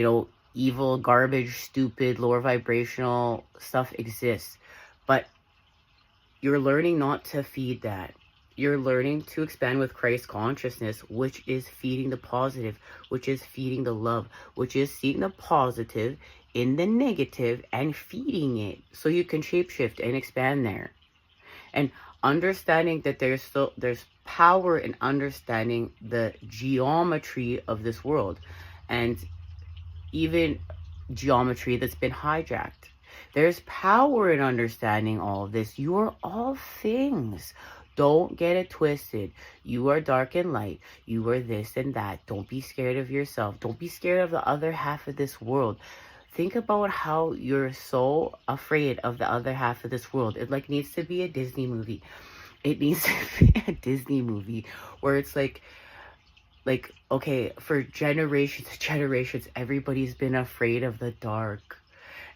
you know, evil, garbage, stupid, lower vibrational stuff exists. But you're learning not to feed that. You're learning to expand with Christ consciousness, which is feeding the positive, which is feeding the love, which is seeing the positive in the negative and feeding it so you can shapeshift and expand there. And understanding that there's power in understanding the geometry of this world, and even geometry that's been hijacked. There's power in understanding all of this. You are all things. Don't get it twisted. You are dark and light. You are this and that. Don't be scared of yourself. Don't be scared of the other half of this world. Think about how you're so afraid of the other half of this world. It like needs to be a Disney movie. It needs to be a Disney movie where it's like, okay, for generations and generations, everybody's been afraid of the dark.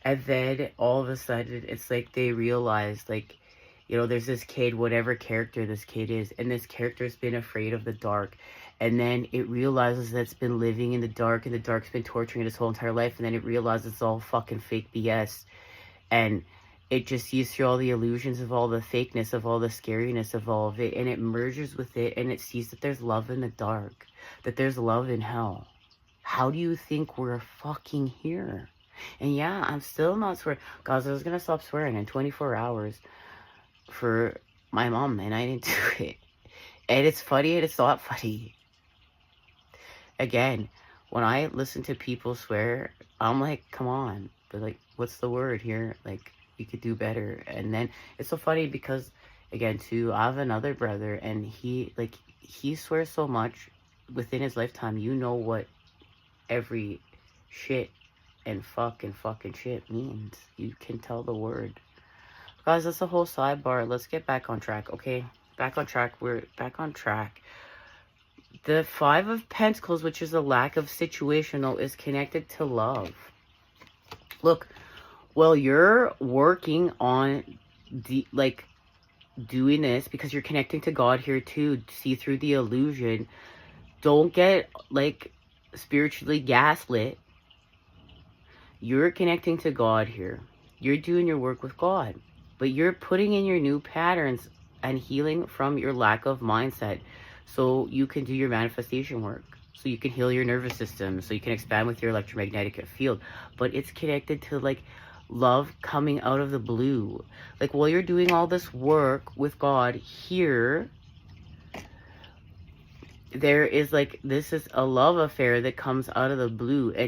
And then all of a sudden, it's like they realize, like, you know, there's this kid, whatever character this kid is, and this character's been afraid of the dark. And then it realizes that it's been living in the dark, and the dark's been torturing it its whole entire life. And then it realizes it's all fucking fake BS. And it just sees through all the illusions of all the fakeness, of all the scariness of all of it. And it merges with it, and it sees that there's love in the dark, that there's love in hell. How do you think we're fucking here? And yeah, I'm still not swearing. Guys, I was going to stop swearing in 24 hours for my mom, and I didn't do it. And it's funny, and it's not funny. Again, when I listen to people swear, I'm like, come on. But like, what's the word here? Like, you could do better. And then it's so funny because, again, too, I have another brother, and he swears so much within his lifetime. You know what every shit and fucking shit means. You can tell the word. Guys, that's a whole sidebar. Let's get back on track, okay? Back on track. We're back on track. The Five of Pentacles, which is a lack of situational, is connected to love. Look, well, you're working on doing this because you're connecting to God here too. See through the illusion. Don't get like spiritually gaslit. You're connecting to God here. You're doing your work with God. But you're putting in your new patterns and healing from your lack of mindset. So you can do your manifestation work. So you can heal your nervous system. So you can expand with your electromagnetic field. But it's connected to like love coming out of the blue. Like while you're doing all this work with God here, there is like, this is a love affair that comes out of the blue, and